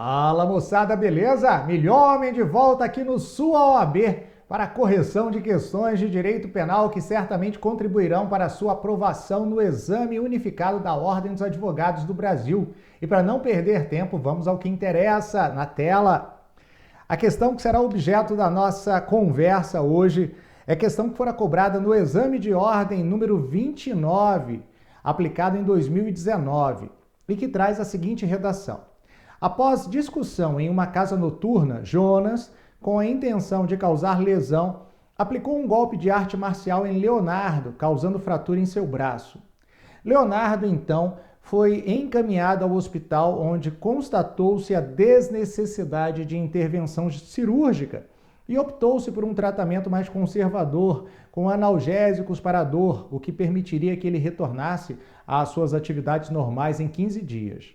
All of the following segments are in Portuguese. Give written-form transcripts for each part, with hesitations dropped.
Fala moçada, beleza? Milhomem de volta aqui no sua OAB para a correção de questões de direito penal que certamente contribuirão para a sua aprovação no exame unificado da Ordem dos Advogados do Brasil. E para não perder tempo, vamos ao que interessa na tela. A questão que será objeto da nossa conversa hoje é a questão que fora cobrada no exame de ordem número 29, aplicado em 2019, e que traz a seguinte redação. Após discussão em uma casa noturna, Jonas, com a intenção de causar lesão, aplicou um golpe de arte marcial em Leonardo, causando fratura em seu braço. Leonardo, então, foi encaminhado ao hospital, onde constatou-se a desnecessidade de intervenção cirúrgica e optou-se por um tratamento mais conservador, com analgésicos para a dor, o que permitiria que ele retornasse às suas atividades normais em 15 dias.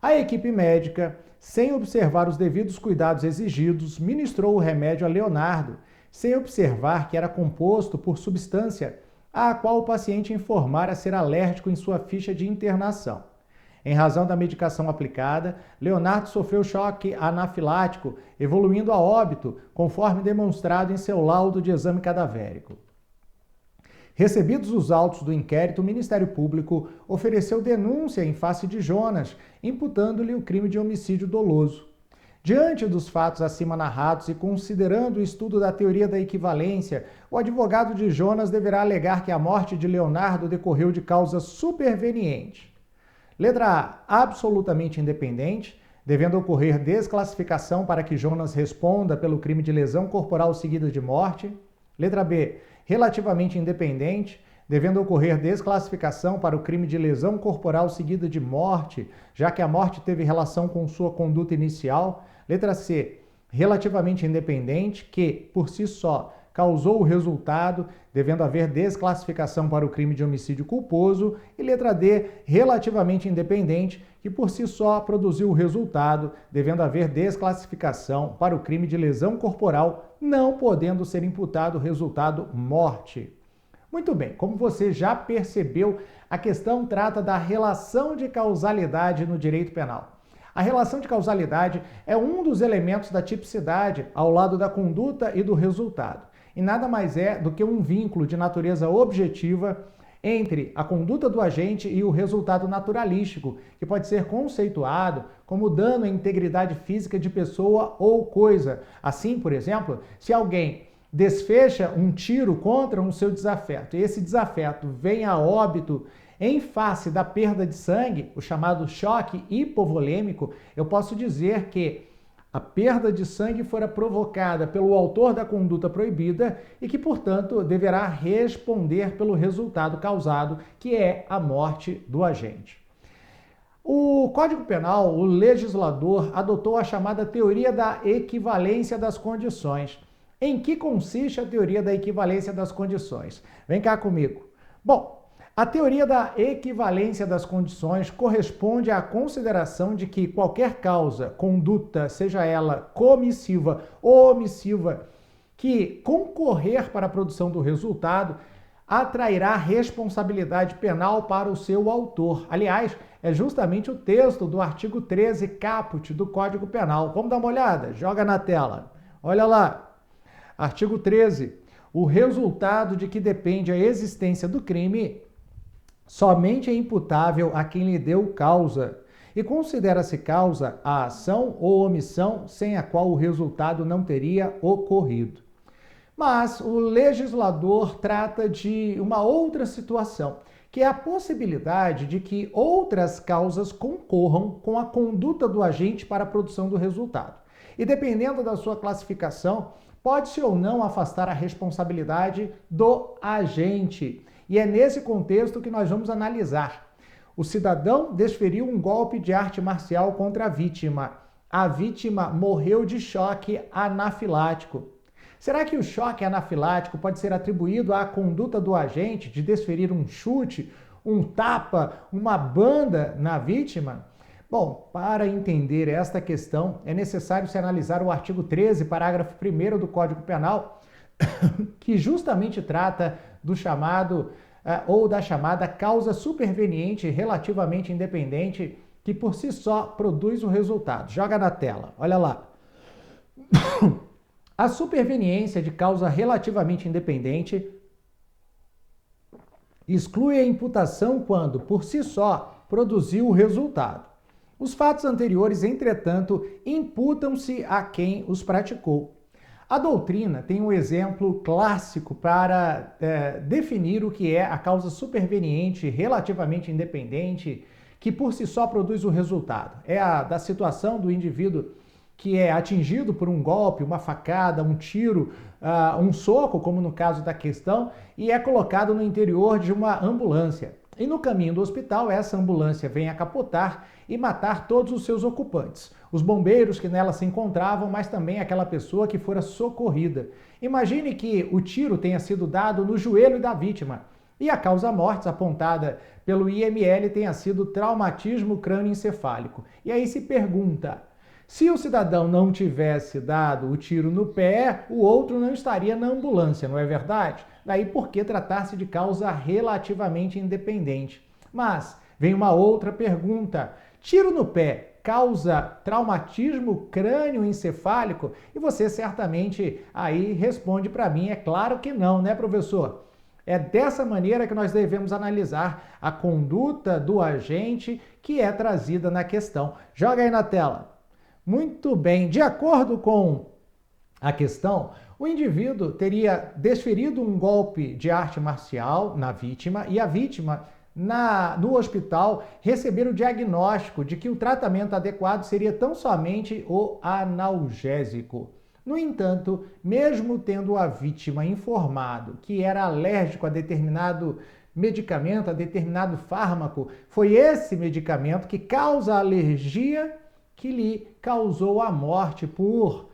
A equipe médica, sem observar os devidos cuidados exigidos, ministrou o remédio a Leonardo, sem observar que era composto por substância à qual o paciente informara ser alérgico em sua ficha de internação. Em razão da medicação aplicada, Leonardo sofreu choque anafilático, evoluindo a óbito, conforme demonstrado em seu laudo de exame cadavérico. Recebidos os autos do inquérito, o Ministério Público ofereceu denúncia em face de Jonas, imputando-lhe o crime de homicídio doloso. Diante dos fatos acima narrados e considerando o estudo da teoria da equivalência, o advogado de Jonas deverá alegar que a morte de Leonardo decorreu de causa superveniente. Letra A, absolutamente independente, devendo ocorrer desclassificação para que Jonas responda pelo crime de lesão corporal seguida de morte. Letra B, relativamente independente, devendo ocorrer desclassificação para o crime de lesão corporal seguida de morte, já que a morte teve relação com sua conduta inicial. Letra C, relativamente independente, que, por si só, causou o resultado, devendo haver desclassificação para o crime de homicídio culposo. E letra D, relativamente independente, que por si só produziu o resultado, devendo haver desclassificação para o crime de lesão corporal, não podendo ser imputado o resultado morte. Muito bem, como você já percebeu, a questão trata da relação de causalidade no direito penal. A relação de causalidade é um dos elementos da tipicidade ao lado da conduta e do resultado. E nada mais é do que um vínculo de natureza objetiva entre a conduta do agente e o resultado naturalístico, que pode ser conceituado como dano à integridade física de pessoa ou coisa. Assim, por exemplo, se alguém desfecha um tiro contra um seu desafeto e esse desafeto vem a óbito em face da perda de sangue, o chamado choque hipovolêmico, eu posso dizer que a perda de sangue fora provocada pelo autor da conduta proibida e que, portanto, deverá responder pelo resultado causado, que é a morte do agente. O Código Penal, o legislador, adotou a chamada teoria da equivalência das condições. Em que consiste a teoria da equivalência das condições? Vem cá comigo. Bom, a teoria da equivalência das condições corresponde à consideração de que qualquer causa, conduta, seja ela comissiva ou omissiva, que concorrer para a produção do resultado, atrairá responsabilidade penal para o seu autor. Aliás, é justamente o texto do artigo 13 caput do Código Penal. Vamos dar uma olhada? Joga na tela. Olha lá. Artigo 13. O resultado de que depende a existência do crime somente é imputável a quem lhe deu causa, e considera-se causa a ação ou omissão sem a qual o resultado não teria ocorrido. Mas o legislador trata de uma outra situação, que é a possibilidade de que outras causas concorram com a conduta do agente para a produção do resultado. E dependendo da sua classificação, pode-se ou não afastar a responsabilidade do agente. E é nesse contexto que nós vamos analisar. O cidadão desferiu um golpe de arte marcial contra a vítima. A vítima morreu de choque anafilático. Será que o choque anafilático pode ser atribuído à conduta do agente de desferir um chute, um tapa, uma banda na vítima? Bom, para entender esta questão, é necessário se analisar o artigo 13, parágrafo 1º do Código Penal, que justamente trata do chamado ou da chamada causa superveniente relativamente independente, que que por si só produz o resultado. Joga na tela, olha lá. A superveniência de causa relativamente independente exclui a imputação quando, por si só, produziu o resultado. Os fatos anteriores, entretanto, imputam-se a quem os praticou. A doutrina tem um exemplo clássico para definir o que é a causa superveniente relativamente independente, que por si só produz o resultado. É a da situação do indivíduo que é atingido por um golpe, uma facada, um tiro, um soco, como no caso da questão, e é colocado no interior de uma ambulância. E no caminho do hospital, essa ambulância vem a capotar e matar todos os seus ocupantes. Os bombeiros que nela se encontravam, mas também aquela pessoa que fora socorrida. Imagine que o tiro tenha sido dado no joelho da vítima e a causa-mortes apontada pelo IML tenha sido traumatismo crânioencefálico. E aí se pergunta, se o cidadão não tivesse dado o tiro no pé, o outro não estaria na ambulância, não é verdade? Daí por que tratar-se de causa relativamente independente? Mas vem uma outra pergunta. Tiro no pé causa traumatismo crânioencefálico? E você certamente aí responde para mim, é claro que não, né, professor? É dessa maneira que nós devemos analisar a conduta do agente que é trazida na questão. Joga aí na tela. Muito bem, de acordo com a questão, o indivíduo teria desferido um golpe de arte marcial na vítima e a vítima, no hospital, receber o diagnóstico de que o tratamento adequado seria tão somente o analgésico. No entanto, mesmo tendo a vítima informado que era alérgico a determinado medicamento, a determinado fármaco, foi esse medicamento que causa alergia que lhe causou a morte por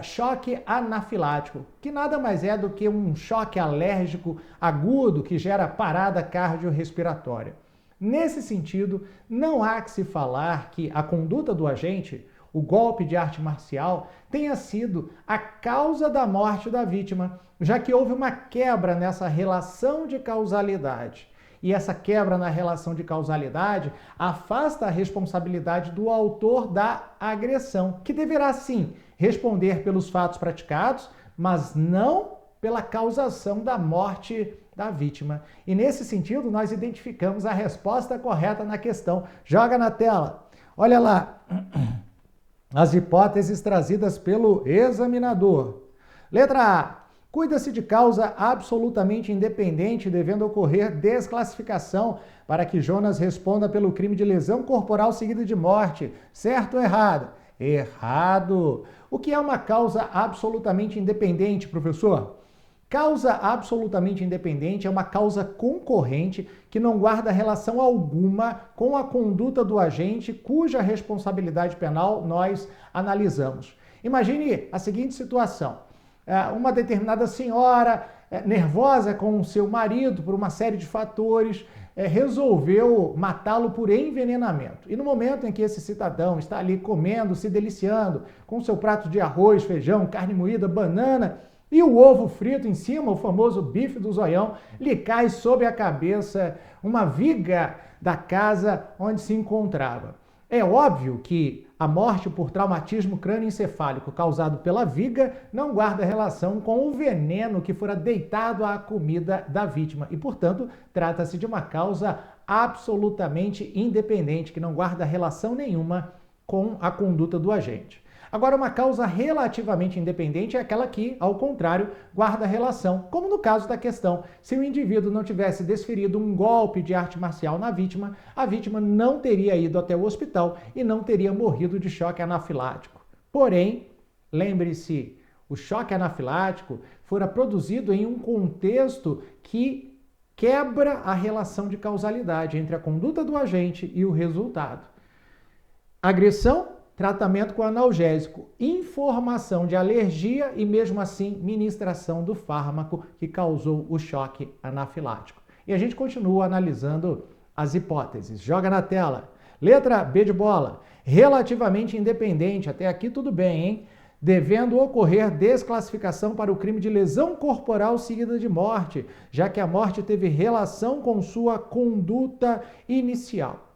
choque anafilático, que nada mais é do que um choque alérgico agudo que gera parada cardiorrespiratória. Nesse sentido, não há que se falar que a conduta do agente, o golpe de arte marcial, tenha sido a causa da morte da vítima, já que houve uma quebra nessa relação de causalidade. E essa quebra na relação de causalidade afasta a responsabilidade do autor da agressão, que deverá sim responder pelos fatos praticados, mas não pela causação da morte da vítima. E nesse sentido, nós identificamos a resposta correta na questão. Joga na tela. Olha lá as hipóteses trazidas pelo examinador. Letra A. Cuida-se de causa absolutamente independente, devendo ocorrer desclassificação para que Jonas responda pelo crime de lesão corporal seguida de morte. Certo ou errado? Errado. O que é uma causa absolutamente independente, professor? Causa absolutamente independente é uma causa concorrente que não guarda relação alguma com a conduta do agente cuja responsabilidade penal nós analisamos. Imagine a seguinte situação. Uma determinada senhora nervosa com o seu marido por uma série de fatores resolveu matá-lo por envenenamento. E no momento em que esse cidadão está ali comendo, se deliciando com seu prato de arroz, feijão, carne moída, banana e o ovo frito em cima, o famoso bife do zoião, lhe cai sobre a cabeça uma viga da casa onde se encontrava. É óbvio que a morte por traumatismo crânioencefálico causado pela viga não guarda relação com o veneno que fora deitado à comida da vítima e, portanto, trata-se de uma causa absolutamente independente, que não guarda relação nenhuma com a conduta do agente. Agora, uma causa relativamente independente é aquela que, ao contrário, guarda relação, como no caso da questão. Se o indivíduo não tivesse desferido um golpe de arte marcial na vítima, a vítima não teria ido até o hospital e não teria morrido de choque anafilático. Porém, lembre-se, o choque anafilático fora produzido em um contexto que quebra a relação de causalidade entre a conduta do agente e o resultado. Agressão, tratamento com analgésico, informação de alergia e, mesmo assim, ministração do fármaco que causou o choque anafilático. E a gente continua analisando as hipóteses. Joga na tela. Letra B de bola. Relativamente independente. Até aqui tudo bem, hein? Devendo ocorrer desclassificação para o crime de lesão corporal seguida de morte, já que a morte teve relação com sua conduta inicial.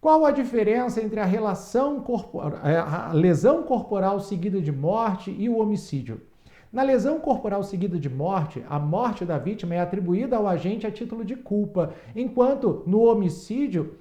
Qual a diferença entre a lesão corporal seguida de morte e o homicídio? Na lesão corporal seguida de morte, a morte da vítima é atribuída ao agente a título de culpa, enquanto no homicídio,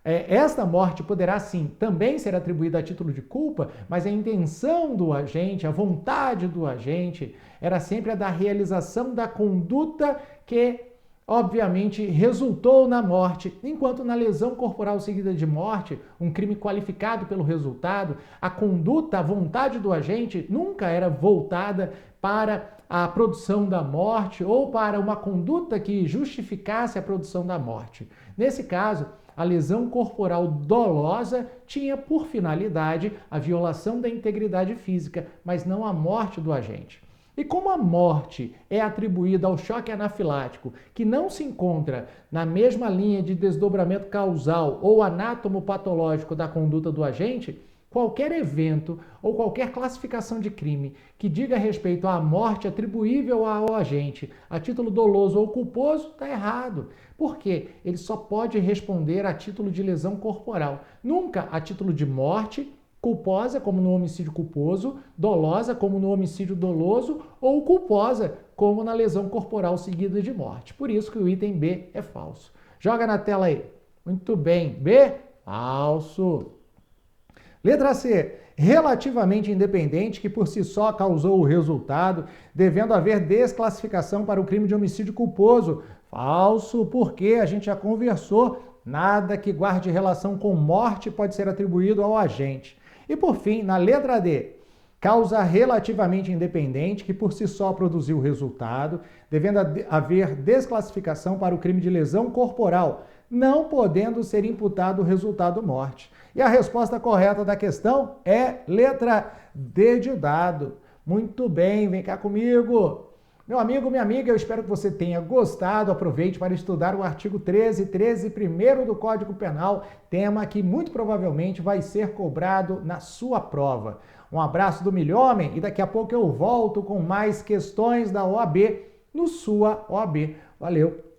esta morte poderá sim também ser atribuída a título de culpa, mas a intenção do agente, a vontade do agente, era sempre a da realização da conduta que obviamente resultou na morte, enquanto na lesão corporal seguida de morte, um crime qualificado pelo resultado, a conduta, a vontade do agente nunca era voltada para a produção da morte ou para uma conduta que justificasse a produção da morte. Nesse caso, a lesão corporal dolosa tinha por finalidade a violação da integridade física, mas não a morte do agente. E como a morte é atribuída ao choque anafilático, que não se encontra na mesma linha de desdobramento causal ou anatomopatológico da conduta do agente, qualquer evento ou qualquer classificação de crime que diga respeito à morte atribuível ao agente a título doloso ou culposo está errado. Por quê? Ele só pode responder a título de lesão corporal, nunca a título de morte culposa, como no homicídio culposo, dolosa, como no homicídio doloso, ou culposa, como na lesão corporal seguida de morte. Por isso que o item B é falso. Joga na tela aí. Muito bem. B, falso. Letra C, relativamente independente, que por si só causou o resultado, devendo haver desclassificação para o crime de homicídio culposo. Falso, porque a gente já conversou, nada que guarde relação com morte pode ser atribuído ao agente. E por fim, na letra D, causa relativamente independente, que por si só produziu o resultado, devendo haver desclassificação para o crime de lesão corporal, não podendo ser imputado o resultado morte. E a resposta correta da questão é letra D de dado. Muito bem, vem cá comigo. Meu amigo, minha amiga, eu espero que você tenha gostado. Aproveite para estudar o artigo 13 primeiro do Código Penal, tema que muito provavelmente vai ser cobrado na sua prova. Um abraço do Milhomem e daqui a pouco eu volto com mais questões da OAB no sua OAB. Valeu!